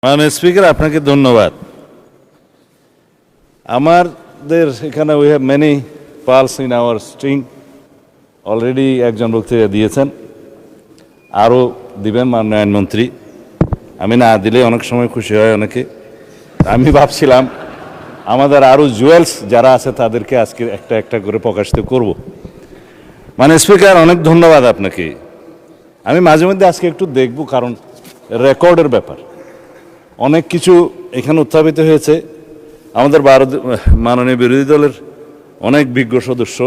মাননীয় স্পিকার, আপনাকে ধন্যবাদ। আমাদের এখানে we have many pulse in our string. Already একজন বক্তৃতা দিয়েছেন, আরও দিবেন মাননীয় আইনমন্ত্রী। আমি না দিলে অনেক সময় খুশি হয় অনেকে। আমি ভাবছিলাম আমাদের আরও জুয়েলস যারা আছে তাদেরকে আজকে একটা একটা করে প্রকাশিত করব। মাননীয় স্পিকার, অনেক ধন্যবাদ আপনাকে। আমি মাঝে মধ্যে আজকে একটু দেখব, কারণ রেকর্ডের ব্যাপার অনেক কিছু এখানে উত্থাপিত হয়েছে। আমাদের মাননীয় বিরোধী দলের অনেক বিজ্ঞ সদস্য,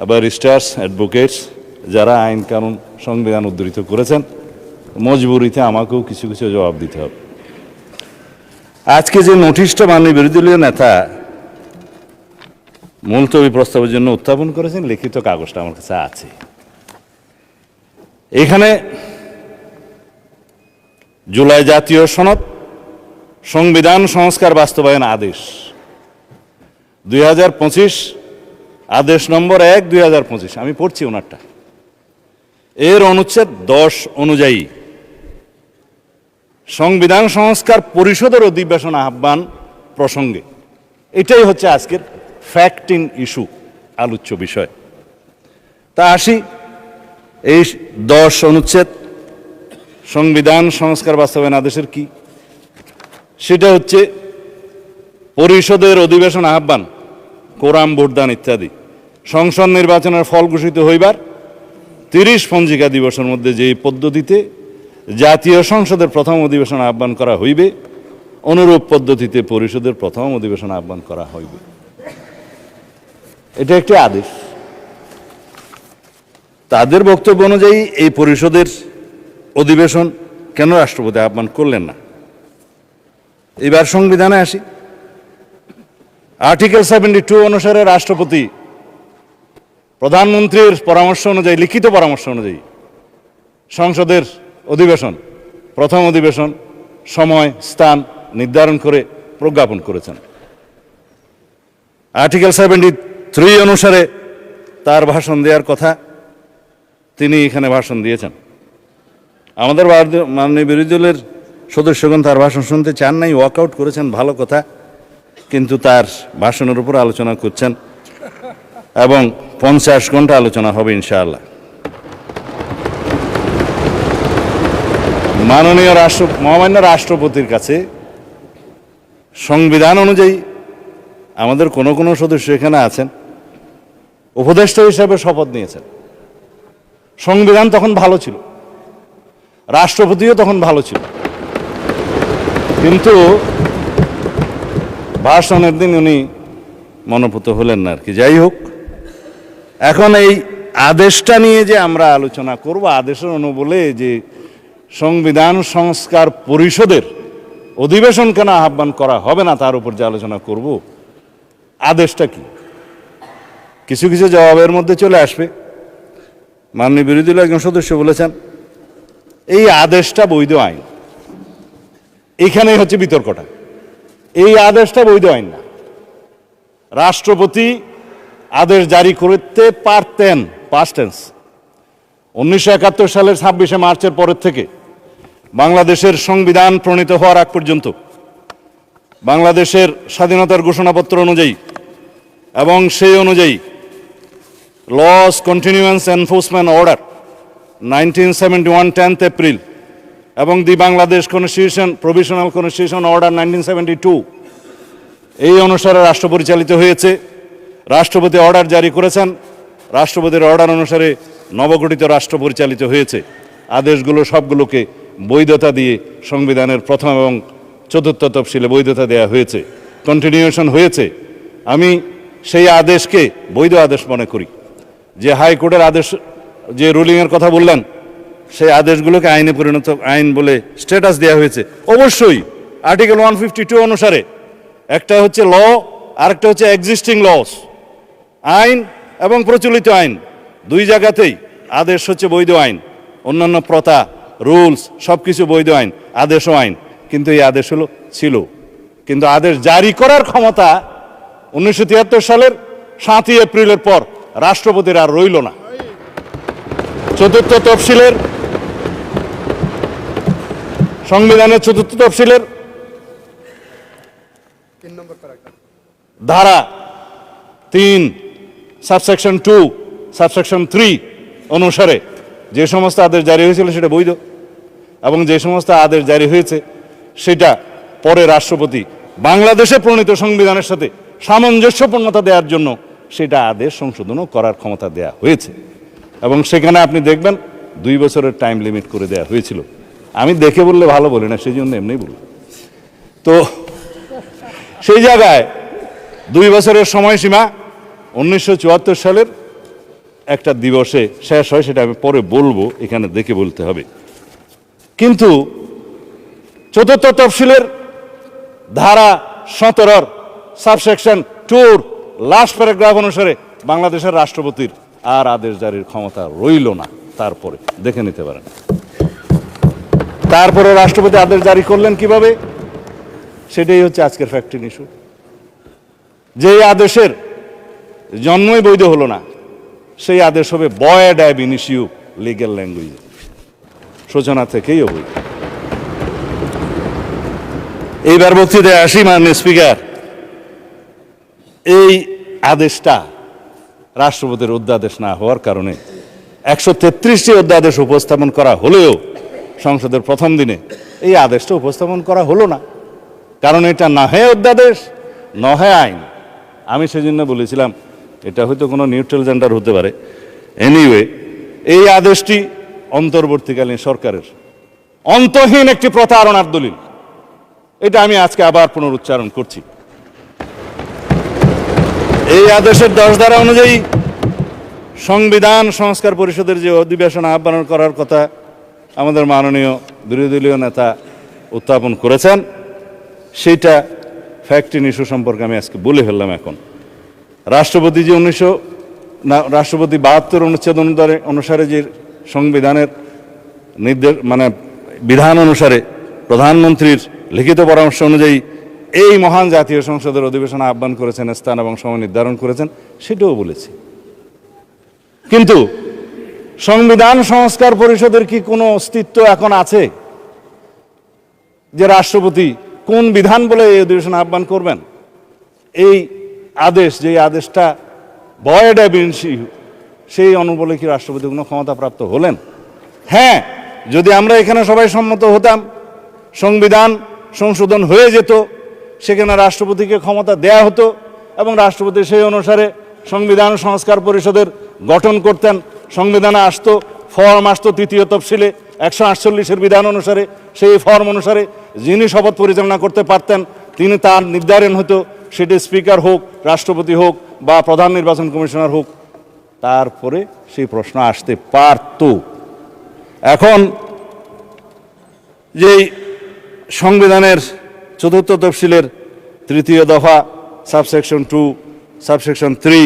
ব্যারিস্টার্স, অ্যাডভোকেটস যারা আইন কানুন সংবিধান উদ্ধৃত করেছেন, মজবুরিতে আমাকেও কিছু কিছু জবাব দিতে হবে। আজকে যে নোটিশটা মাননীয় বিরোধী দলীয় নেতা মুলতবি প্রস্তাবের জন্য উত্থাপন করেছেন, লিখিত কাগজটা আমার কাছে আছে। এখানে জুলাই জাতীয় সনদ, সংবিধান সংস্কার বাস্তবায়ন আদেশ 2025, আদেশ নম্বর 1/2025, আমি পড়ছি ওনারটা। এর অনুচ্ছেদ 10 অনুযায়ী সংবিধান সংস্কার পরিষদের অধিবেশন আহ্বান প্রসঙ্গে, এটাই হচ্ছে আজকের ফ্যাক্ট ইন ইস্যু, আলোচ্য বিষয়। তা আসি, এই 10 অনুচ্ছেদ সংবিধান সংস্কার বাস্তবায়ন আদেশের কি, সেটা হচ্ছে পরিষদের অধিবেশন আহ্বান, কোরাম, ভোটদান ইত্যাদি সংসদ নির্বাচনের ফল ঘোষিত হইবার 30 পঞ্জিকা দিবসের মধ্যে যেই পদ্ধতিতে জাতীয় সংসদের প্রথম অধিবেশন আহ্বান করা হইবে, অনুরূপ পদ্ধতিতে পরিষদের প্রথম অধিবেশন আহ্বান করা হইবে। এটা একটি আদেশ। তাদের বক্তব্য অনুযায়ী এই পরিষদের অধিবেশন কেন রাষ্ট্রপতি আহ্বান করলেন না? এবার সংবিধানে আসি। আর্টিকেল 72 অনুসারে রাষ্ট্রপতি প্রধানমন্ত্রীর পরামর্শ অনুযায়ী, লিখিত পরামর্শ অনুযায়ী সংসদের অধিবেশন, প্রথম অধিবেশন, সময় স্থান নির্ধারণ করে প্রজ্ঞাপন করেছেন। আর্টিকেল 73 অনুসারে তার ভাষণ দেওয়ার কথা, তিনি এখানে ভাষণ দিয়েছেন। আমাদের মাননীয় বিরোধী দলের সদস্যগণ তার ভাষণ শুনতে চান নাই, ওয়াকআউট করেছেন, ভালো কথা। কিন্তু তার ভাষণের উপর আলোচনা করছেন এবং 50 ঘন্টা আলোচনা হবে ইনশাআল্লাহ। মাননীয় মহামান্য রাষ্ট্রপতির কাছে সংবিধান অনুযায়ী আমাদের কোনো কোনো সদস্য এখানে আছেন, উপদেষ্টা হিসাবে শপথ নিয়েছেন। সংবিধান তখন ভালো ছিল, রাষ্ট্রপতিও তখন ভালো ছিল, কিন্তু ভাষণের দিন উনি মনোপুত হলেন না আর কি। যাই হোক, এখন এই আদেশটা নিয়ে যে আমরা আলোচনা করব, আদেশের অনুবলে যে সংবিধান সংস্কার পরিষদের অধিবেশন কেন আহ্বান করা হবে না, তার উপর যে আলোচনা করব, আদেশটা কি, কিছু কিছু জবাবের মধ্যে চলে আসবে। মাননীয় বিরোধী দলের একজন সদস্য বলেছেন এই আদেশটা বৈধ আইন। এখানেই হচ্ছে বিতর্কটা। এই আদেশটা বৈধ আইন না। রাষ্ট্রপতি আদেশ জারি করতে পারতেন, পাস্ট টেন্স। 1971 সালের 26শে মার্চের পরের থেকে বাংলাদেশের সংবিধান প্রণীত হওয়ার আগ পর্যন্ত বাংলাদেশের স্বাধীনতার ঘোষণাপত্র অনুযায়ী এবং সেই অনুযায়ী laws continuance enforcement order 1971 10th April এবং the Bangladesh constitution provisional constitution order 1972, এই অনুসারে রাষ্ট্র পরিচালিত হয়েছে। রাষ্ট্রপতি অর্ডার জারি করেছেন, রাষ্ট্রপতির অর্ডার অনুসারে নবগঠিত রাষ্ট্র পরিচালিত হয়েছে। আদেশগুলো সবগুলোকে বৈধতা দিয়ে সংবিধানের প্রথম এবং 4th তফসিলে বৈধতা দেওয়া হয়েছে, কন্টিনিউশন হয়েছে। আমি সেই আদেশকে বৈধ আদেশ মনে করি। যে হাইকোর্টের আদেশ, যে রুলিংয়ের কথা বললেন, সেই আদেশগুলোকে আইনে পরিণত, আইন বলে স্ট্যাটাস দেওয়া হয়েছে। অবশ্যই আর্টিকেল 152 অনুসারে একটা হচ্ছে ল, আরেকটা হচ্ছে এক্সিস্টিং লস। আইন এবং প্রচলিত আইন দুই জায়গাতেই আদেশ হচ্ছে বৈধ আইন। অন্যান্য প্রথা, রুলস সব কিছু বৈধ আইন, আদেশও আইন। কিন্তু এই আদেশ ছিল, কিন্তু আদেশ জারি করার ক্ষমতা 1973 সালের 7ই এপ্রিলের পর রাষ্ট্রপতির আর রইল না। 4th তফসিলের সংবিধানের ৪র্থ তফসিলের ধারা ৩ সাবসেকশন 2 সাবসেকশন 3 অনুসারে যে সমস্ত আদেশ জারি হয়েছিল সেটা বৈধ, এবং যে সমস্ত আদেশ জারি হয়েছে সেটা পরে রাষ্ট্রপতি বাংলাদেশে প্রণীত সংবিধানের সাথে সামঞ্জস্যপূর্ণতা দেওয়ার জন্য সেটা আদেশ সংশোধনও করার ক্ষমতা দেয়া হয়েছে। এবং সেখানে আপনি দেখবেন 2 বছরের টাইম লিমিট করে দেয়া হয়েছিল। আমি দেখে বললে ভালো বলি না, সেই জন্য এমনি বলি। তো সেই জায়গায় 2 বছরের সময়সীমা 1974 সালের একটা দিবসে শেষ হয়, সেটা আমি পরে বলবো, এখানে দেখে বলতে হবে। কিন্তু ৪র্থ তফসিলের ধারা 17 সাবসেকশন 2 লাস্ট প্যারাগ্রাফ অনুসারে বাংলাদেশের রাষ্ট্রপতির আর আদেশ জারির ক্ষমতা রইল না। তারপরে দেখে নিতে পারেন। তারপরে রাষ্ট্রপতি আদেশ জারি করলেন কিভাবে, সেটাই হচ্ছে আজকের ফ্যাক্ট ইস্যু। যে আদেশের জন্মই বৈধ হলো না, সেই আদেশ হবে ভয়েড অ্যাব ইনিশিও লিগ্যাল ল্যাঙ্গুয়েজ, সূচনা থেকেই অবৈধ। এইবার বক্তৃতায় আসি। মাননীয় স্পিকার, এই আদেশটা রাষ্ট্রপতির অধ্যাদেশ না হওয়ার কারণে 133টি অধ্যাদেশ উপস্থাপন করা হলেও সংসদের প্রথম দিনে এই আদেশটা উপস্থাপন করা হলো না, কারণ এটা না হয় অধ্যাদেশ না হয় আইন। আমি সেজন্য বলেছিলাম এটা হয়তো কোনো নিউট্রাল জেন্ডার হতে পারে। এনিওয়ে, এই আদেশটি অন্তর্বর্তীকালীন সরকারের অন্তহীন একটি প্রতারণার দলিল, এটা আমি আজকে আবার পুনরুচ্চারণ করছি। এই আদেশের 10 ধারা অনুযায়ী সংবিধান সংস্কার পরিষদের যে অধিবেশন আহ্বান করার কথা আমাদের মাননীয় বিরোধী দলীয় নেতা উত্থাপন করেছেন, সেইটা ফ্যাক্ট ইস্যু সম্পর্কে আমি আজকে বলে ফেললাম। এখন রাষ্ট্রপতি যে রাষ্ট্রপতি 72 অনুচ্ছেদ অনুসারে যে সংবিধানের নির্দেশ বিধান অনুসারে প্রধানমন্ত্রীর লিখিত পরামর্শ অনুযায়ী এই মহান জাতীয় সংসদের অধিবেশন আহ্বান করেছেন, স্থান এবং সময় নির্ধারণ করেছেন, সেটাও বলেছি। কিন্তু সংবিধান সংস্কার পরিষদের কি কোনো অস্তিত্ব এখন আছে যে রাষ্ট্রপতি কোন বিধান বলে এই অধিবেশন আহ্বান করবেন? এই আদেশ, যে আদেশটা ভয়েড অ্যাব ইনিশিও, সেই অনুবলে কি রাষ্ট্রপতি কোনো ক্ষমতাপ্রাপ্ত হলেন? হ্যাঁ, যদি আমরা এখানে সবাই সম্মত হতাম, সংবিধান সংশোধন হয়ে যেত, সেখানে রাষ্ট্রপতিকে ক্ষমতা দেয়া হতো এবং রাষ্ট্রপতি সেই অনুসারে সংবিধান সংস্কার পরিষদের গঠন করতেন। সংবিধানে আসতো, ফর্ম আসতো 3য় তফসিলে 148-এর বিধান অনুসারে। সেই ফর্ম অনুসারে যিনি শপথ পরিচালনা করতে পারতেন তিনি, তার নির্ধারণ হতো, সেটি স্পিকার হোক, রাষ্ট্রপতি হোক বা প্রধান নির্বাচন কমিশনার হোক। তারপরে সেই প্রশ্ন আসতে পারত। এখন যেই সংবিধানের 4র্থ তফসিলের 3য় দফা সাবসেকশন 2 সাবসেকশন 3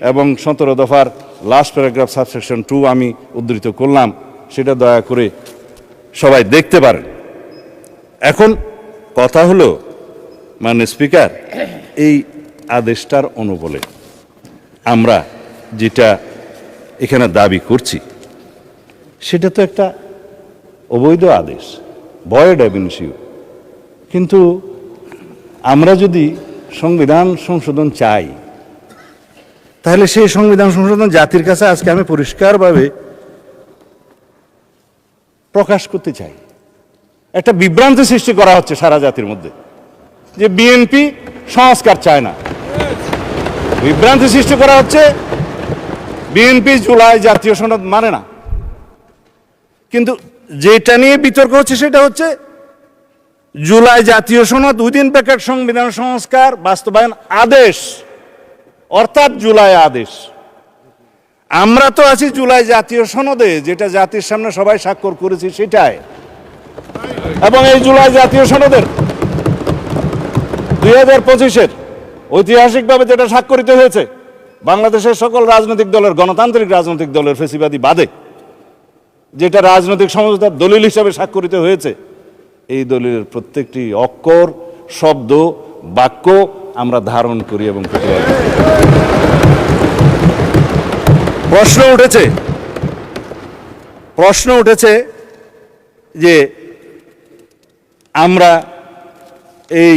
এবং 17 দফার লাস্ট প্যারাগ্রাফ সাবসেকশন 2 আমি উদ্ধৃত করলাম, সেটা দয়া করে সবাই দেখতে পারেন। এখন কথা হলো, মাননীয় স্পিকার, এই আদেশটার অনুবলে আমরা যেটা এখানে দাবি করছি সেটা তো একটা অবৈধ আদেশ, ভয়েড অ্যাব ইনিশিও। কিন্তু আমরা যদি সংবিধান সংশোধন চাই, তাহলে সেই সংবিধান সংশোধন জাতির কাছে আজকে আমি পরিষ্কারভাবে প্রকাশ করতে চাই। একটা বিভ্রান্তি সৃষ্টি করা হচ্ছে সারা জাতির মধ্যে যে বিএনপি সংস্কার চায় না। বিভ্রান্তি সৃষ্টি করা হচ্ছে বিএনপি জুলাই জাতীয় সনদ মানে না। কিন্তু যেটা নিয়ে বিতর্ক হচ্ছে সেটা হচ্ছে জুলাই জাতীয় সনদ উইদিন ব্র্যাকেট সংবিধান সংস্কার বাস্তবায়ন আদেশ, অর্থাৎ জুলাই আদেশ। আমরা তো আছি জুলাই জাতীয় সনদে, যেটা জাতির সামনে সবাই স্বাক্ষর করেছি সেটাই। এবং এই জুলাই জাতীয় সনদের 2025-এর ঐতিহাসিকভাবে যেটা স্বাক্ষরিত হয়েছে, বাংলাদেশের সকল রাজনৈতিক দলের, গণতান্ত্রিক রাজনৈতিক দলের ফেসিবাদী বাদে, যেটা রাজনৈতিক সমঝোতার দলিল হিসাবে স্বাক্ষরিত হয়েছে, এই দলিলের প্রত্যেকটি অক্ষর, শব্দ, বাক্য আমরা ধারণ করি এবং প্রশ্ন উঠেছে যে আমরা এই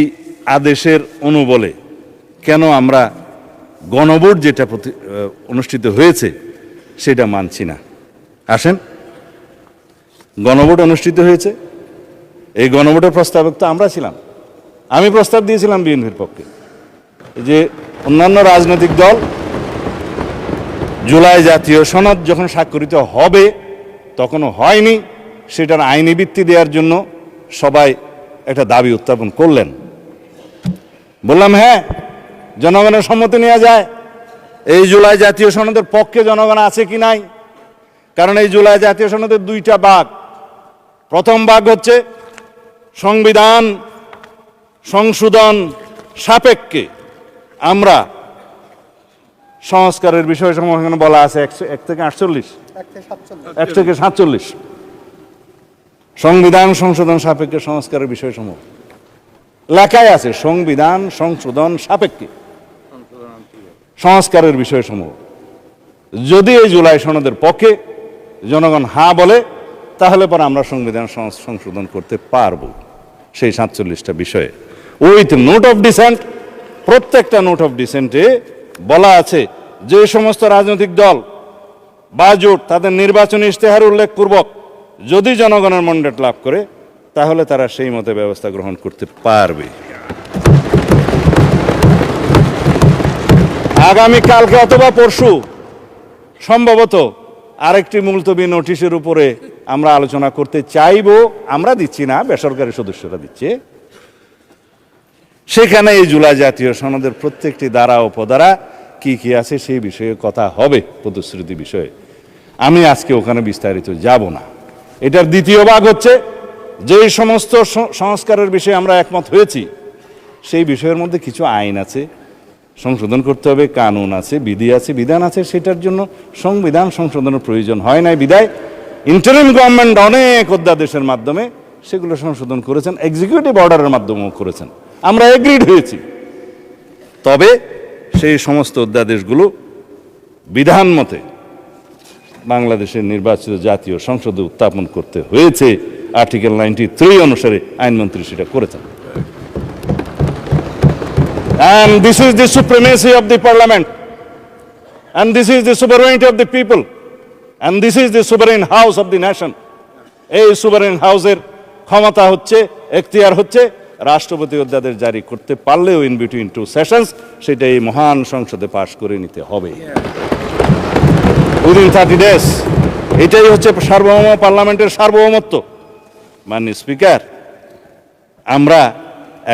আদেশের অনুবলে কেন আমরা গণভোট যেটা অনুষ্ঠিত হয়েছে সেটা মানছি না? আসেন, গণভোট অনুষ্ঠিত হয়েছে, এই গণভোটের প্রস্তাবক তো আমরা ছিলাম। আমি প্রস্তাব দিয়েছিলাম বিএনপির পক্ষে যে অন্যান্য রাজনৈতিক দল জুলাই জাতীয় সনদ যখন স্বাক্ষরিত হবে, তখনও হয়নি, সেটার আইনি ভিত্তি দেওয়ার জন্য সবাই একটা দাবি উত্থাপন করলেন। বললাম হ্যাঁ, জনগণের সম্মতি নেওয়া যায়। এই জুলাই জাতীয় সনদের পক্ষে জনগণ আছে কি নাই? কারণ এই জুলাই জাতীয় সনদের দুইটা ভাগ। প্রথম ভাগ হচ্ছে সংবিধান সংশোধন সাপেক্ষে আমরা সংস্কারের বিষয় সমূহ এখানে বলা আছে 1 থেকে 48, 1 থেকে 47 সংবিধান সংশোধন সাপেক্ষে সংস্কারের বিষয় সমূহ লেখায় আছে। সংবিধান সংশোধন সাপেক্ষে সংস্কারের বিষয় সমূহ যদি এই জুলাই সনদের পক্ষে জনগণ হ্যাঁ বলে, তাহলে পরে আমরা সংবিধান সংশোধন করতে পারবো সেই 47টা বিষয়ে। উইথ নোট অফ ডিসেন্ট, প্রত্যেকটা নোট অফ ডিসেন্টে বলা আছে যে সমস্ত রাজনৈতিক দল বা জোট তাদের নির্বাচনী ইশতেহার উল্লেখপূর্বক যদি জনগণের ম্যান্ডেট লাভ করে, তাহলে তারা সেই মতে ব্যবস্থা গ্রহণ করতে পারবে। আগামী কালকে অথবা পরশু সম্ভবত আরেকটি মুলতবি নোটিশের উপরে আমরা আলোচনা করতে চাইব। আমরা দিচ্ছি না, বেসরকারি সদস্যরা দিচ্ছে। সেখানে এই জুলাই জাতীয় সনদের প্রত্যেকটি ধারা ও উপধারা কি কি আছে সেই বিষয়ে কথা হবে, প্রতিশ্রুতি বিষয়ে। আমি আজকে ওখানে বিস্তারিত যাব না। এটার দ্বিতীয় ভাগ হচ্ছে যেই সমস্ত সংস্কারের বিষয়ে আমরা একমত হয়েছি, সেই বিষয়ের মধ্যে কিছু আইন আছে সংশোধন করতে হবে, কানুন আছে, বিধি আছে, বিধান আছে, সেটার জন্য সংবিধান সংশোধনের প্রয়োজন হয় নাই বিধায় ইন্টারিম গভর্নমেন্ট অনেক অধ্যাদেশের মাধ্যমে সেগুলো সংশোধন করেছেন, এক্সিকিউটিভ অর্ডারের মাধ্যমেও করেছেন। আমরা এগ্রিড হয়েছি। তবে সেই সমস্ত অধ্যাদেশগুলো বিধান মতে বাংলাদেশের নির্বাচিত জাতীয় সংসদে উত্থাপন করতে হয়েছে। আর্টিকেল 93 অনুসারে আইনমন্ত্রী সেটা করেছেন। And this is the supremacy of the parliament, and this is the sovereignty of the people, and this is the sovereign house of the nation. এই sovereign হাউসের ক্ষমতা হচ্ছে, এখতিয়ার হচ্ছে রাষ্ট্রপতি অধ্যাদেশ জারি করতে পারলেও ইন বিটুইন 2 সেশনস সেটা এই মহান সংসদে পাশ করে নিতে হবে উইদিন 30 ডেজ। এটাই হচ্ছে সার্বভৌম পার্লামেন্টের সার্বভৌমত্ব। মাননীয় স্পিকার, আমরা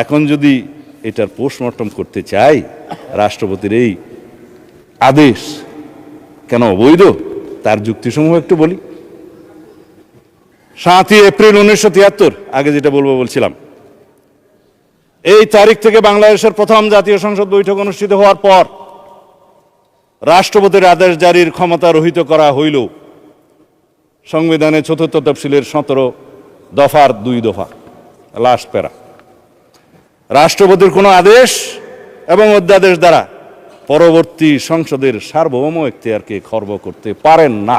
এখন যদি এটার পোস্টমর্টম করতে চাই, রাষ্ট্রপতির এই আদেশ কেন অবৈধ তার যুক্তিসমূহ একটু বলি। 7ই এপ্রিল 1973, আগে যেটা বলছিলাম, এই তারিখ থেকে বাংলাদেশের প্রথম জাতীয় সংসদ বৈঠক অনুষ্ঠিত হওয়ার পর রাষ্ট্রপতির আদেশ জারির ক্ষমতা রহিত করা হইল সংবিধানের 4th তফসিলের 17 দফার 2 দফা, লাস্ট প্যারা। রাষ্ট্রপতির কোনো আদেশ এবং অধ্যাদেশ দ্বারা পরবর্তী সংসদের সার্বভৌম এখতিয়ারকে খর্ব করতে পারেন না।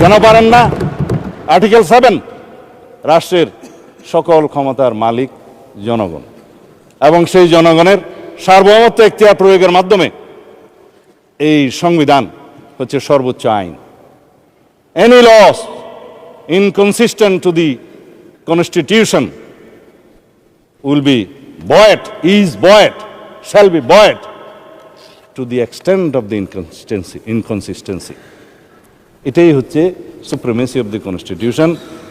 কেন পারেন না? আর্টিকেল 7, রাষ্ট্রের সকল ক্ষমতার মালিক জনগণ, এবং সেই জনগণের সার্বভৌমত্ব এখতিয়ার প্রয়োগের মাধ্যমে এই সংবিধান হচ্ছে সর্বোচ্চ আইন। Any laws inconsistent to the constitution will be buoyed, is buoyed, shall be buoyed to the extent of the inconsistency. এটাই হচ্ছে supremacy of the constitution,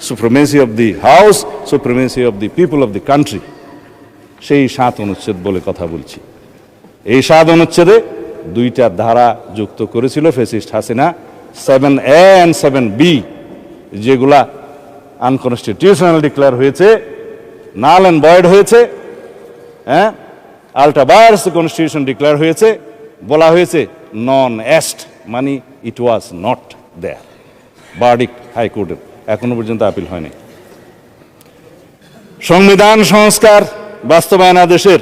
supremacy of the house, supremacy of the people of the country. সেই 7 অনুচ্ছেদ বলে কথা বলছি। এই 7 অনুচ্ছেদে 2টা ধারা যুক্ত করেছিল fascist Hasina, 7A and 7B, যেগুলা আনকনস্টিটিউশনাল ডিক্লেয়ার হয়েছে, নাল অ্যান্ড ভয়েড হয়েছে, হ্যাঁ, আল্ট্রা ভায়ারস কনস্টিটিউশন ডিক্লেয়ার হয়েছে। বলা হয়েছে নন এস্ট, মানে ইট ওয়াজ নট দেয়ার। ভার্ডিক্ট হাইকোর্টের এখনো পর্যন্ত আপিল হয়নি। সংবিধান সংস্কার বাস্তবায়ন আদেশের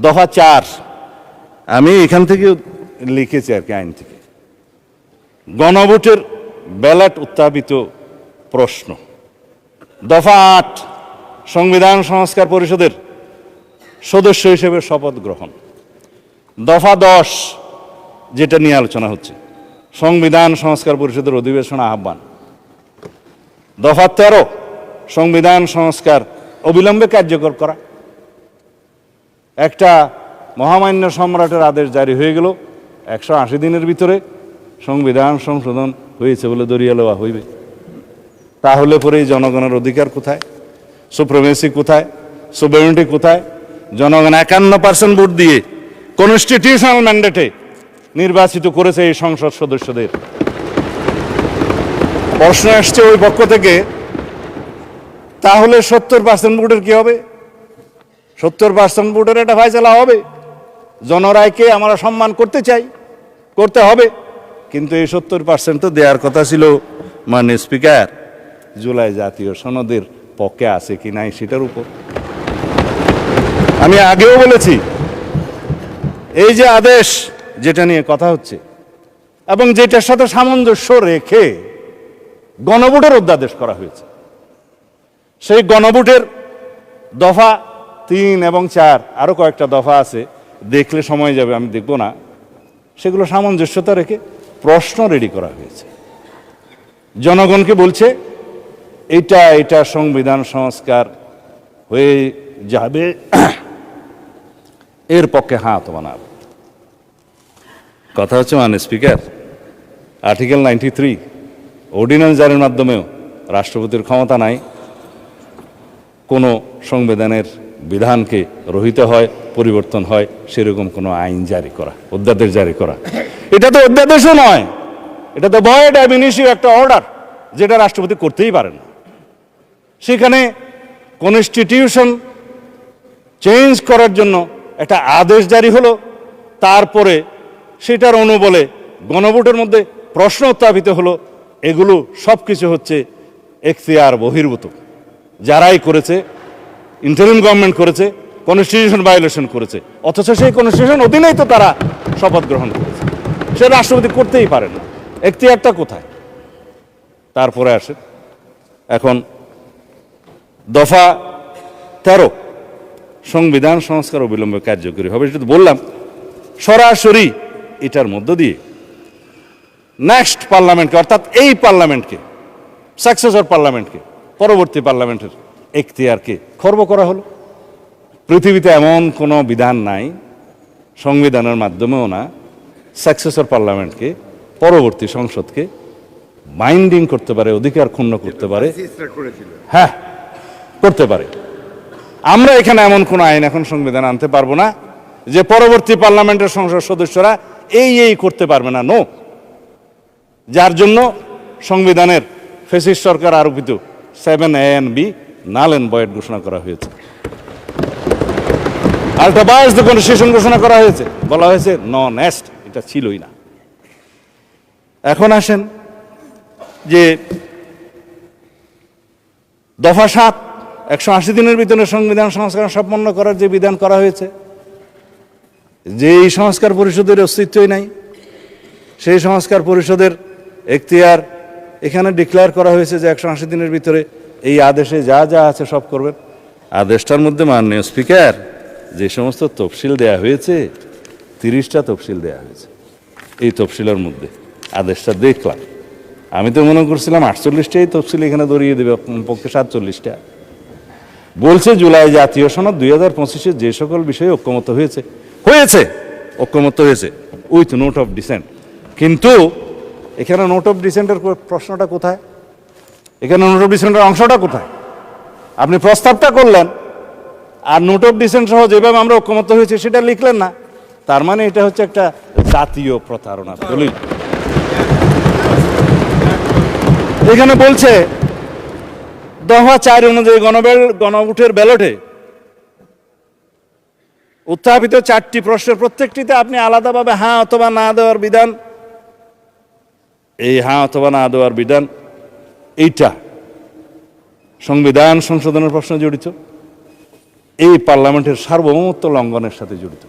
দফা 4, আমি এখান থেকে লিখেছি আর কি, আইন থেকে। গণভোটের ব্যালট উত্থাপিত প্রশ্ন দফা ৮ সংবিধান সংস্কার পরিষদের সদস্য হিসেবে শপথ গ্রহণ। দফা ১০ যেটা নিয়ে আলোচনা হচ্ছে, সংবিধান সংস্কার পরিষদের অধিবেশন আহ্বান। দফা ১৩ সংবিধান সংস্কার অবিলম্বে কার্যকর করা। একটা মহামান্য সম্রাটের আদেশ জারি হয়ে গেল, ১৮০ দিনের ভিতরে সংবিধান সংশোধন হয়েছে বলে দরিয়া লওয়া হইবে। তাহলে পরে এই জনগণের অধিকার কোথায়? সুপ্রিমেসি কোথায়? সুভেরেনিটি কোথায়? জনগণ ৫১% ভোট দিয়ে কনস্টিটিউশনাল ম্যান্ডেটে নির্বাচিত করেছে এই সংসদ সদস্যদের। প্রশ্ন আসছে ওই পক্ষ থেকে, তাহলে ৭০% ভোটের কি হবে? ৭০% ভোটের একটা ফায়সালা হবে। জনরায়কে আমরা সম্মান করতে চাই, করতে হবে, কিন্তু এই ৭০% তো দেওয়ার কথা ছিল মাননীয় স্পিকার জুলাই জাতীয় সনদের পক্ষে আছে কি নাই সেটার উপর। আমি আগেও বলেছি, এই যে আদেশ যেটা নিয়ে কথা হচ্ছে এবং যেটার সাথে সামঞ্জস্য রেখে গণভোটের অধ্যাদেশ করা হয়েছে, সেই গণভোটের দফা ৩ এবং ৪ আরও কয়েকটা দফা আছে, দেখলে সময় যাবে, আমি দেখব না। সেগুলো সামঞ্জস্যতা রেখে প্রশ্ন রেডি করা হয়েছে। জনগণকে বলছে এটা সংবিধান সংস্কার হয়ে যাবে, এর পক্ষে হাঁ অথবা না। কথা হচ্ছে মাননীয় স্পিকার, আর্টিকেল 93 অর্ডিন্যান্স জারির মাধ্যমেও রাষ্ট্রপতির ক্ষমতা নাই কোনো সংবিধানের বিধানকে রহিত হয়, পরিবর্তন হয় সেরকম কোনো আইন জারি করা, অধ্যাদেশ জারি করা। এটা তো অধ্যাদেশও নয়, এটা তো ভয়েড অ্যাব ইনিশিও একটা অর্ডার, যেটা রাষ্ট্রপতি করতেই পারেন না। সেখানে কনস্টিটিউশন চেঞ্জ করার জন্য একটা আদেশ জারি হলো, তারপরে সেটার অনুবলে গণভোটের মধ্যে প্রশ্ন উত্থাপিত হলো। এগুলো সব কিছু হচ্ছে এখতিয়ার বহির্ভূত। যারাই করেছে, ইন্টারিম গভর্নমেন্ট করেছে, কনস্টিটিউশন ভায়োলেশন করেছে, অথচ সেই কনস্টিটিউশন অধীনেই তো তারা শপথ গ্রহণ করেছে। সে রাষ্ট্রপতি করতেই পারে না, এখতিয়ারটা কোথায়? তারপরে আসে এখন দফা ১৩ সংবিধান সংস্কার অবিলম্বে কার্যকরী হবে। সেটা তো বললাম, সরাসরি এটার মধ্য দিয়ে নেক্সট পার্লামেন্টকে, অর্থাৎ এই পার্লামেন্টকে, সাকসেসর পার্লামেন্টকে, পরবর্তী পার্লামেন্টের এখতিয়ারকে খর্ব করা হলো। পৃথিবীতে এমন কোনো বিধান নাই, সংবিধানের মাধ্যমেও না, সাকসেসর পার্লামেন্টকে, পরবর্তী সংসদকে বাইন্ডিং করতে পারে, অধিকার ক্ষুণ্ণ করতে পারে। হ্যাঁ, করতে পারে। আমরা এখানে এমন কোনো আইন এখন সংবিধান আনতে পারবো না যে পরবর্তী পার্লামেন্টের সংসদ সদস্যরা এই করতে পারবে না। নো, যার জন্য সংবিধানের ফ্যাসিস্ট সরকার আরোপিত 7A and B null and void ঘোষণা করা হয়েছে। আলটা বায়াস দ্য কনস্টিটিউশন ঘোষণা করা হয়েছে, বলা হয়েছে নন এস্ট, এটা ছিলই না। এখন আসেন যে দফা ৭ ১৮০ দিনের ভিতরে সংবিধান সংস্কার সম্পন্ন করার যে বিধান করা হয়েছে, যে এই সংস্কার পরিষদের অস্তিত্বই নাই, সেই সংস্কার পরিষদের এখতিয়ার এখানে ডিক্লেয়ার করা হয়েছে যে ১৮০ দিনের ভিতরে এই আদেশে যা যা আছে সব করবেন। আদেশটার মধ্যে মাননীয় স্পিকার যে সমস্ত তফসিল দেয়া হয়েছে, 30টা তফসিল দেয়া হয়েছে। এই তফসিলের মধ্যে আদেশটা দেখলাম, আমি তো মনে করছিলাম 48টাই তফসিল এখানে ধরিয়ে দেবে, পক্ষে 47টা। বলছে জুলাই জাতীয় সনদ 2025-এ যে সকল বিষয়ে ঐক্যমত হয়েছে ঐক্যমত হয়েছে উইথ নোট অফ ডিসেন্ট। কিন্তু এখানে নোট অফ ডিসেন্টের প্রশ্নটা কোথায়? এখানে নোট অফ ডিসেন্টের অংশটা কোথায়? আপনি প্রস্তাবটা করলেন আর নোট অফ ডিসেন্ট সহ যেভাবে আমরা ঐক্যমত হয়েছে সেটা লিখলেন না। তার মানে এটা হচ্ছে একটা জাতীয় প্রতারণা দলিল। এখানে বলছে দফা ৪ অনুযায়ী গণভোটের ব্যালটে উত্থাপিত 4টি প্রশ্নের প্রত্যেকটিতে আপনি আলাদাভাবে হ্যাঁ অথবা না দেওয়ার বিধান, এই হ্যাঁ অথবা না দেওয়ার বিধান এইটা সংবিধান সংশোধনের প্রশ্নে জড়িত, এই পার্লামেন্টের সার্বভৌমত্ব লঙ্ঘনের সাথে জড়িত।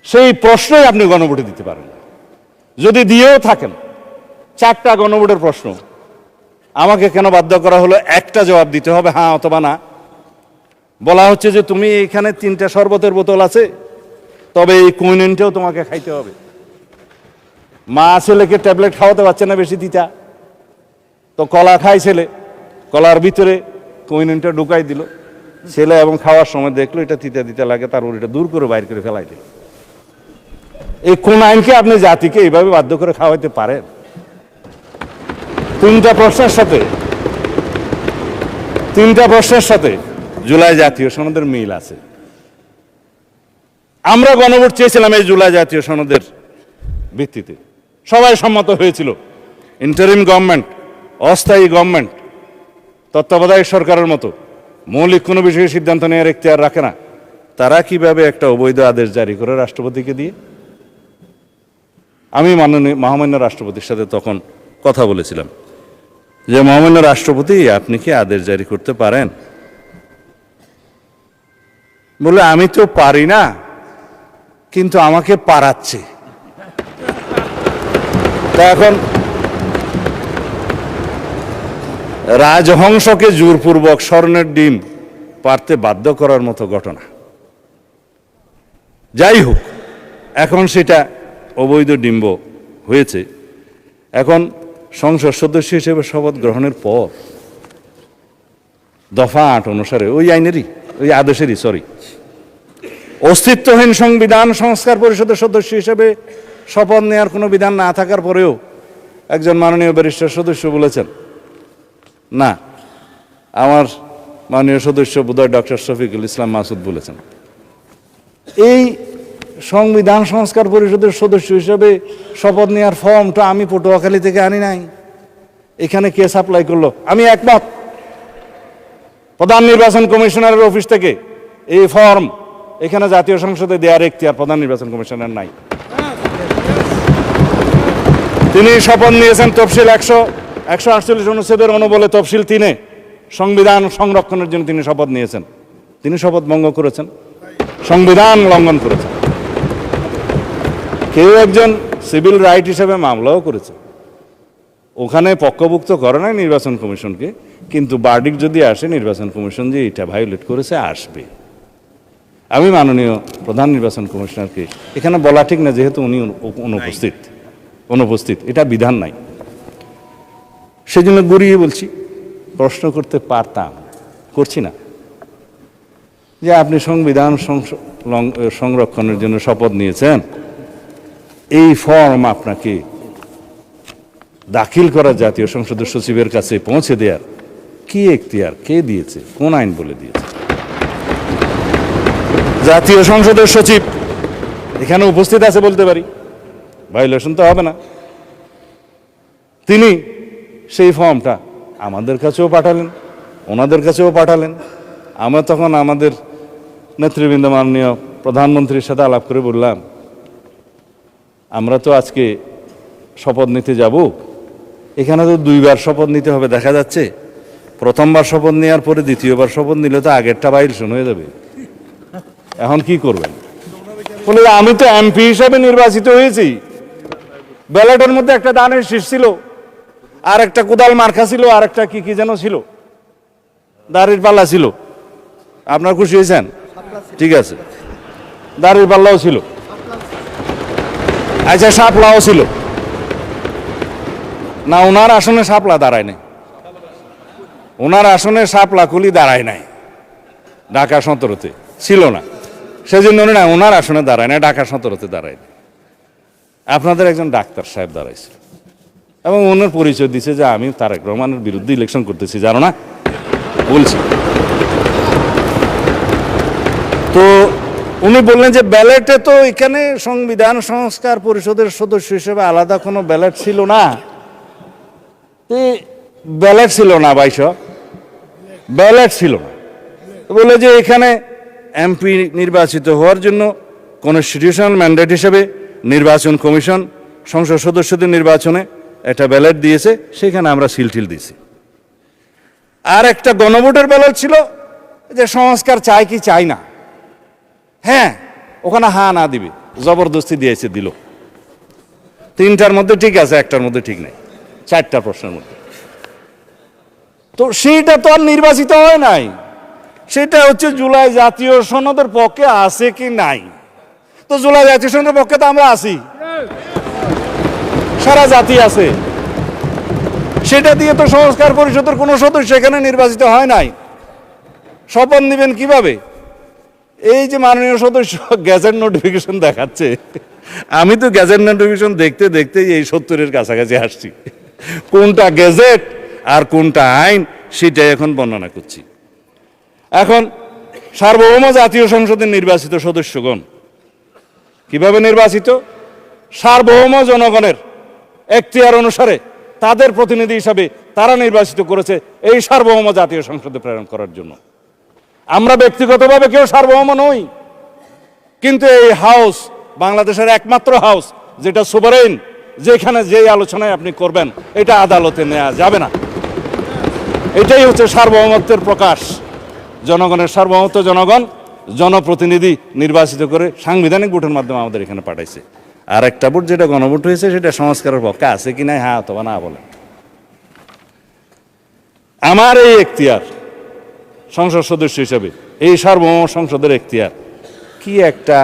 সেই প্রশ্নই আপনি গণভোটে দিতে পারেন না। যদি দিয়েও থাকেন 4টা গণভোটের প্রশ্ন, আমাকে কেন বাধ্য করা হলো? একটা জবাব দিতে হবে, হ্যাঁ অথবা না। বলা হচ্ছে যে তুমি এখানে 3টা শরবতের বোতল আছে, তবে এই কুইনেনটাও তোমাকে খাইতে হবে। মা ছেলেকে ট্যাবলেট খাওয়াতে পারছে না বেশি তিতা, তো কলা খায় ছেলে, কলার ভিতরে কুইনেনটা ঢুকাই দিল ছেলে, এবং খাওয়ার সময় দেখলো এটা তিতা তিতা লাগে, তার ওটা দূর করে বাইর করে ফেলাই দিল। এই কোন আইনকে আপনি জাতিকে এইভাবে বাধ্য করে খাওয়াইতে পারেন? 3টা প্রশ্নের সাথে জুলাই জাতীয় সনদের মিল আছে। আমরা গণভোট চেয়েছিলাম এই জুলাই জাতীয় সনদের ভিত্তিতে, সবাই সম্মত হয়েছিল। ইন্টারিম গভর্নমেন্ট, অস্থায়ী গভর্নমেন্ট, তত্ত্বাবধায়ক সরকারের মতো মৌলিক কোনো বিষয়ে সিদ্ধান্ত নেওয়ার এখতিয়ার রাখে না, তারা কিভাবে একটা অবৈধ আদেশ জারি করে রাষ্ট্রপতিকে দিয়ে? আমি মহামান্য রাষ্ট্রপতির সাথে তখন কথা বলেছিলাম যে মহামান্য রাষ্ট্রপতি, আপনি কি আদেশ জারি করতে পারেন? বলে আমি তো পারি না, কিন্তু আমাকে পারাচ্ছে। তা এখন রাজহংসকে জোরপূর্বক স্বর্ণের ডিম পারতে বাধ্য করার মতো ঘটনা। যাই হোক, এখন সেটা অবৈধ ডিম্ব হয়েছে। এখন সংসদ সদস্য হিসেবে শপথ গ্রহণের পর দফা 8 অনুসারে ওই আইনেরই, ওই আদেশেরই অস্তিত্বহীন সংবিধান সংস্কার পরিষদের সদস্য হিসেবে শপথ নেওয়ার কোনো বিধান না থাকার পরেও একজন মাননীয় ব্যারিস্টার সদস্য বলেছেন, না, আমার মাননীয় সদস্য বোধহয় ডক্টর শফিকুল ইসলাম মাসুদ বলেছেন, এই সংবিধান সংস্কার পরিষদের সদস্য হিসেবে শপথ নেওয়ার ফর্মটা আমি পটুয়াখালী থেকে আনি নাই, এখানে কে সাপ্লাই করলো? আমি একমত, প্রধান নির্বাচন কমিশনারের অফিস থেকে এই ফর্ম এখানে জাতীয় সংসদে দেওয়ার এখতিয়ার প্রধান নির্বাচন কমিশনার নাই। তিনি শপথ নিয়েছেন তফসিল 148 অনুচ্ছেদের অনুবলে তফসিল 3-এ সংবিধান সংরক্ষণের জন্য তিনি শপথ নিয়েছেন। তিনি শপথ ভঙ্গ করেছেন, সংবিধান লঙ্ঘন করেছেন। কেউ একজন সিভিল রাইট হিসেবে মামলাও করেছে, ওখানে পক্ষভুক্ত করে নাই নির্বাচন কমিশনকে, কিন্তু বার্ডিক যদি আসে নির্বাচন কমিশন যে এটা ভায়োলেট করেছে আসবে। আমি মাননীয় প্রধান নির্বাচন কমিশনারকে এখানে বলা ঠিক না, যেহেতু উনি অনুপস্থিত, এটা বিধান নাই, সেজন্য গড়িয়ে বলছি, প্রশ্ন করতে পারতাম, করছি না, যে আপনি সংবিধান সংরক্ষণের জন্য শপথ নিয়েছেন, এই ফর্ম আপনাকে দাখিল করা জাতীয় সংসদের সচিবের কাছে পৌঁছে দেওয়ার কি এখতিয়ার কে দিয়েছে? কোন আইন বলে দিয়েছে? জাতীয় সংসদের সচিব এখানে উপস্থিত আছে বলতে পারি, ভায়োলেশন তো হবে না। তিনি সেই ফর্মটা আমাদের কাছেও পাঠালেন, ওনাদের কাছেও পাঠালেন। আমরা তখন আমাদের নেতৃবৃন্দ মাননীয় প্রধানমন্ত্রীর সাথে আলাপ করে বললাম, আমরা তো আজকে শপথ নিতে যাব, এখানে তো 2বার শপথ নিতে হবে, দেখা যাচ্ছে প্রথমবার শপথ নেওয়ার পরে দ্বিতীয়বার শপথ নিলে তো আগেরটা ভায়োলেশন হয়ে যাবে, এখন কি করবেন? বলে আমি তো এমপি হিসাবে নির্বাচিত হয়েছি, ব্যালটের মধ্যে একটা দানের শীষ ছিল, আর একটা কোদাল মার্কা ছিল, আর একটা কি কি যেন ছিল, দাড়ির পাল্লা ছিল। আপনার খুশি হয়েছেন? ঠিক আছে, দাড়ির পাল্লাও ছিল, আচ্ছা শাপলাও ছিল না? ওনার আসনে শাপলা দাঁড়ায় নাই, ওনার আসনে শাপলা কুলি দাঁড়ায় নাই, ঢাকা 17-তে ছিল না, সেজন্য না ওনার আসনে দাঁড়ায় না, ঢাকা 17-তে দাঁড়ায় না। আপনাদের একজন ডাক্তার সাহেব দাঁড়াইছিল এবং ওনার পরিচয় দিচ্ছে যে আমি তারেক রহমানের বিরুদ্ধে ইলেকশন করতেছি, জানো না? বলছি তো উনি বললেন যে ব্যালটে তো এখানে সংবিধান সংস্কার পরিষদের সদস্য হিসেবে আলাদা কোনো ব্যালট ছিল না। ব্যালট ছিল না, 22 ব্যালট ছিল না, বলে যে এখানে এমপি নির্বাচিত হওয়ার জন্য কনস্টিটিউশনাল ম্যান্ডেট হিসেবে নির্বাচন কমিশন সংসদ সদস্যদের নির্বাচনে একটা ব্যালট দিয়েছে, সেখানে আমরা সিলটিল দিয়েছি। আর একটা গণভোটের ব্যালট ছিল যে সংস্কার চাই কি চাই না, হ্যাঁ ওখানে হ্যাঁ না দিবে, জবরদস্তি দিয়েছে, দিল। 3টার মধ্যে ঠিক আছে, একটার মধ্যে ঠিক নাই, 4টা প্রশ্নের মধ্যে। তো সেইটা তো আর নির্বাচিত হয় নাই, সেটা হচ্ছে জুলাই জাতীয় সনদের পক্ষে আছে কি নাই। তো জুলাই জাতীয় সনদের পক্ষে তো আমরা আছি, সারা জাতি আছে, সেটা দিয়ে তো সংস্কার পরিষদের কোনো সদস্য এখানে নির্বাচিত হয় নাই। শপথ নেবেন কিভাবে? এই যে মাননীয় সদস্য গ্যাজেট নোটিফিকেশন দেখাচ্ছে, আমি তো গ্যাজেট নোটিফিকেশন দেখতে দেখতে এই 70-এর কাছাকাছি আসছি। কোনটা গ্যাজেট আর কোনটা আইন সেটাই এখন বর্ণনা করছি। এখন সার্বভৌম জাতীয় সংসদের নির্বাচিত সদস্যগণ কিভাবে নির্বাচিত? সার্বভৌম জনগণের এখতিয়ার অনুসারে তাদের প্রতিনিধি হিসাবে তারা নির্বাচিত করেছে এই সার্বভৌম জাতীয় সংসদে প্রেরণ করার জন্য। আমরা ব্যক্তিগতভাবে কেউ সার্বভৌম নই, কিন্তু এই হাউস বাংলাদেশের একমাত্র হাউস যেটা সুভারেন, যেখানে যেই আলোচনায় আপনি করবেন এটা আদালতে নেওয়া যাবে না। এটাই হচ্ছে সার্বভৌমত্বের প্রকাশ। জনগণের সার্বভৌমত্ব, জনগণ জনপ্রতিনিধি নির্বাচিত করে সাংবিধানিক ভোটের মাধ্যমে আমাদের এখানে পাঠাইছে। আর একটা ভোট যেটা গণভোট হয়েছে সেটা সংস্কারের পক্ষে আছে কি না, হ্যাঁ অথবা না বলে। আমার এই এখতিয়ার সংসদ সদস্য হিসেবে, এই সার্বভৌম সংসদের এখতিয়ার কি একটা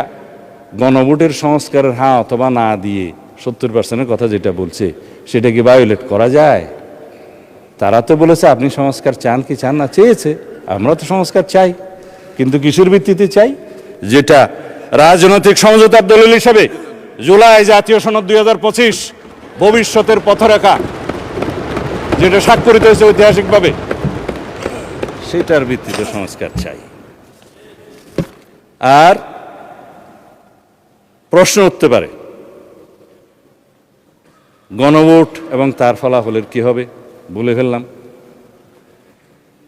গণভোটের সংস্কারের হ্যাঁ অথবা না দিয়ে 70%-এর কথা যেটা বলছে সেটা কি ভায়োলেট করা যায়? তারা তো বলেছে আপনি সংস্কার চান কি চান না, চেয়েছে, আমরা তো সংস্কার চাই, কিন্তু কিসের ভিত্তিতে চাই? যেটা রাজনৈতিক সমঝোতার দলিল হিসাবে জুলাই জাতীয় সনদ 2025 ভবিষ্যতের পথরেখা যেটা স্বাক্ষরিত হয়েছে ঐতিহাসিকভাবে, সেটার ভিত্তিতে সংস্কার চাই। আর প্রশ্ন উঠতে পারে গণভোট এবং তার ফলাফলের কি হবে? বলে ফেললাম,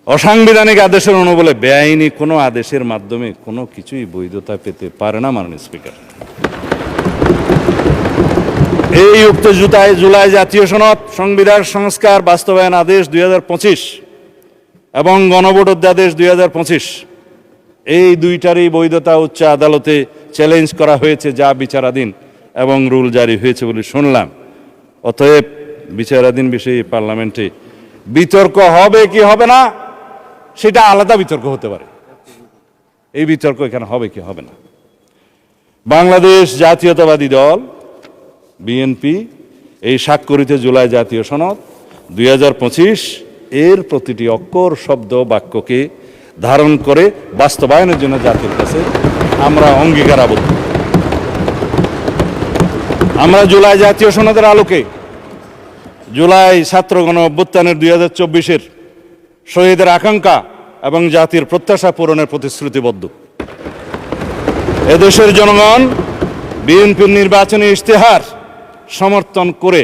অসাংবিধানিক আদেশের অনুবলে বেআইনি কোনো আদেশের মাধ্যমে কোনো কিছুই বৈধতা পেতে পারে না মাননীয় স্পিকার। এই উক্ত জুলাই জাতীয় সনদ, সংবিধান সংস্কার বাস্তবায়ন আদেশ 2025 এবং গণভোট অধ্যাদেশ 2025, এই দুইটারই বৈধতা উচ্চ আদালতে চ্যালেঞ্জ করা হয়েছে, যা বিচারাধীন এবং রুল জারি হয়েছে বলে শুনলাম। অতএব বিচারাধীন বিষয়ে পার্লামেন্টে বিতর্ক হবে কি হবে না সেটা আলাদা বিতর্ক হতে পারে, এই বিতর্ক এখানে হবে কি হবে না। বাংলাদেশ জাতীয়তাবাদী দল বিএনপি এই স্বাক্ষরিত জুলাই জাতীয় সনদ 2025 এর প্রতিটি অক্ষর, শব্দ, বাক্যকে ধারণ করে বাস্তবায়নের জন্য জাতির কাছে আমরা অঙ্গীকার আবদ্ধ। আমরা জুলাই জাতীয় সনদের আলোকে জুলাই ছাত্র গণ অভ্যুত্থানের 2024-এর শহীদের আকাঙ্ক্ষা এবং জাতির প্রত্যাশা পূরণের প্রতিশ্রুতিবদ্ধ। এদেশের জনগণ বিএনপির নির্বাচনী ইশতেহার সমর্থন করে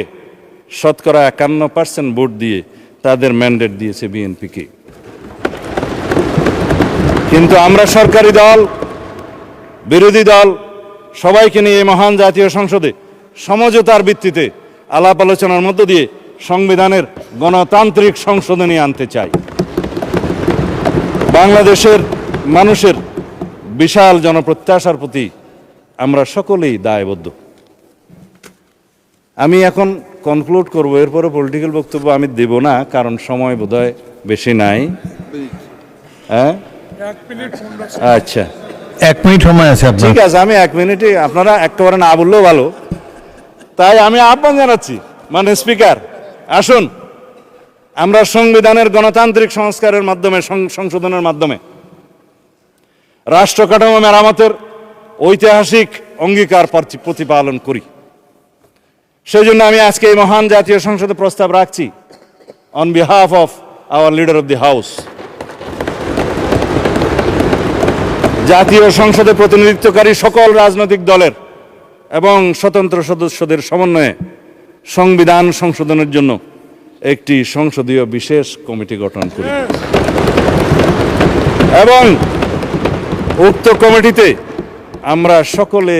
শতকরা 51% ভোট দিয়ে তাদের ম্যান্ডেট দিয়েছে বিএনপিকে। কিন্তু আমরা সরকারি দল, বিরোধী দল সবাইকে নিয়ে এই মহান জাতীয় সংসদে সমঝোতার ভিত্তিতে আলাপ আলোচনার মধ্য দিয়ে সংবিধানের গণতান্ত্রিক সংশোধনী আনতে চাই। বাংলাদেশের মানুষের বিশাল জনপ্রত্যাশার প্রতি আমরা সকলেই দায়বদ্ধ। আমি এখন কনক্লুড করব, এরপরে পলিটিক্যাল বক্তব্য আমি দেব না, কারণ সময় বোধহয় বেশি নাই। হ্যাঁ, আচ্ছা, 1 মিনিট সময় আছে আপনার। ঠিক আছে, আমি 1 মিনিটে, আপনারা একেবারে না বললেও ভালো, তাই আমি আহ্বান জানাচ্ছি মানে স্পিকার, আসুন আমরা সংবিধানের গণতান্ত্রিক সংস্কারের মাধ্যমে, সংশোধনের মাধ্যমে রাষ্ট্র কাঠামো মেরামতের ঐতিহাসিক অঙ্গীকার প্রতিপালন করি। সেই জন্য আমি আজকে এই মহান জাতীয় সংসদে প্রস্তাব রাখছি on behalf of our leader of the house. জাতীয় সংসদে প্রতিনিধিত্বকারী সকল রাজনৈতিক দলের এবং স্বতন্ত্র সদস্যদের সমন্বয়ে সংবিধান সংশোধনের জন্য একটি সংসদীয় বিশেষ কমিটি গঠন করি এবং উক্ত কমিটিতে আমরা সকলে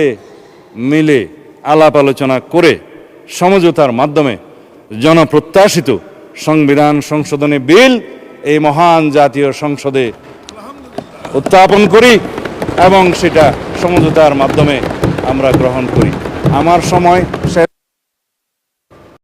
মিলে আলাপ আলোচনা করে সমঝোতার মাধ্যমে জনপ্রত্যাশিত সংবিধান সংশোধনী বিল এই মহান জাতীয় সংসদে উত্থাপন করি এবং সেটা সমঝোতার মাধ্যমে আমরা গ্রহণ করি। আমার সময় শেষ।